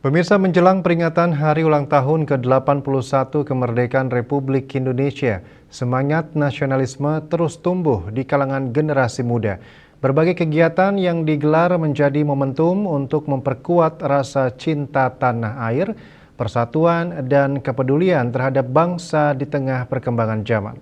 Pemirsa, menjelang peringatan Hari Ulang Tahun ke-81 Kemerdekaan Republik Indonesia, semangat nasionalisme terus tumbuh di kalangan generasi muda. Berbagai kegiatan yang digelar menjadi momentum untuk memperkuat rasa cinta tanah air, persatuan, dan kepedulian terhadap bangsa di tengah perkembangan zaman.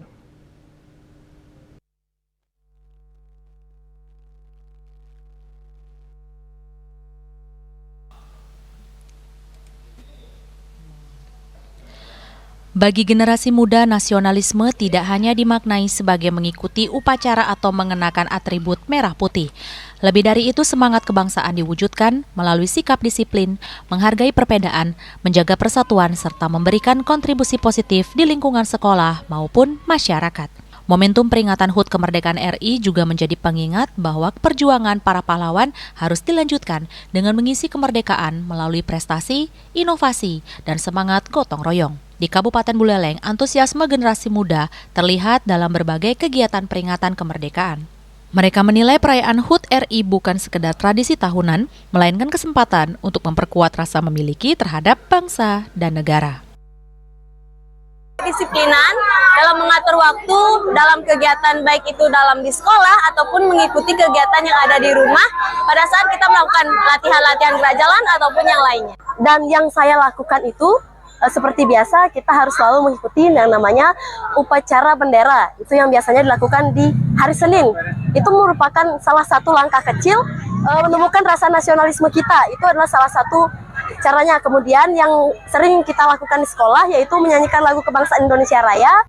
Bagi generasi muda, nasionalisme tidak hanya dimaknai sebagai mengikuti upacara atau mengenakan atribut merah putih. Lebih dari itu, semangat kebangsaan diwujudkan melalui sikap disiplin, menghargai perbedaan, menjaga persatuan, serta memberikan kontribusi positif di lingkungan sekolah maupun masyarakat. Momentum peringatan HUT Kemerdekaan RI juga menjadi pengingat bahwa perjuangan para pahlawan harus dilanjutkan dengan mengisi kemerdekaan melalui prestasi, inovasi, dan semangat gotong royong. Di Kabupaten Buleleng, antusiasme generasi muda terlihat dalam berbagai kegiatan peringatan kemerdekaan. Mereka menilai perayaan HUT RI bukan sekedar tradisi tahunan, melainkan kesempatan untuk memperkuat rasa memiliki terhadap bangsa dan negara. Disiplinan dalam mengatur waktu dalam kegiatan, baik itu dalam di sekolah ataupun mengikuti kegiatan yang ada di rumah pada saat kita melakukan latihan-latihan gerajalan ataupun yang lainnya. Dan yang saya lakukan itu seperti biasa, kita harus selalu mengikuti yang namanya upacara bendera. Itu yang biasanya dilakukan di hari Senin. Itu merupakan salah satu langkah kecil menemukan rasa nasionalisme kita. Itu adalah salah satu caranya. Kemudian yang sering kita lakukan di sekolah yaitu menyanyikan lagu kebangsaan Indonesia Raya.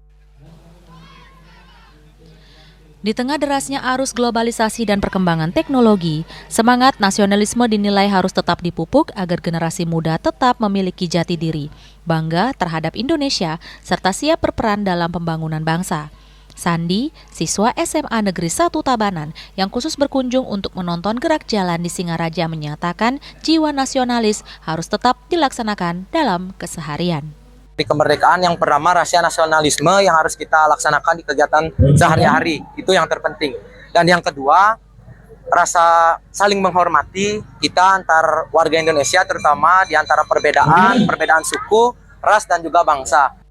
Di tengah derasnya arus globalisasi dan perkembangan teknologi, semangat nasionalisme dinilai harus tetap dipupuk agar generasi muda tetap memiliki jati diri, bangga terhadap Indonesia, serta siap berperan dalam pembangunan bangsa. Sandi, siswa SMA Negeri 1 Tabanan yang khusus berkunjung untuk menonton gerak jalan di Singaraja, menyatakan jiwa nasionalis harus tetap dilaksanakan dalam keseharian. Di kemerdekaan yang pertama, rasa nasionalisme yang harus kita laksanakan di kegiatan sehari-hari, itu yang terpenting. Dan yang kedua, rasa saling menghormati kita antar warga Indonesia, terutama di antara perbedaan suku, ras, dan juga bangsa.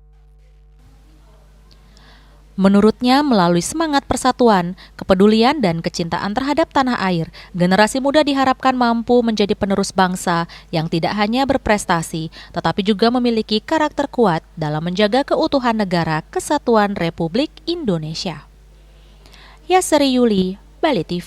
Menurutnya, melalui semangat persatuan, kepedulian, dan kecintaan terhadap tanah air, generasi muda diharapkan mampu menjadi penerus bangsa yang tidak hanya berprestasi, tetapi juga memiliki karakter kuat dalam menjaga keutuhan negara Kesatuan Republik Indonesia. Yasri Yuli, Bali TV.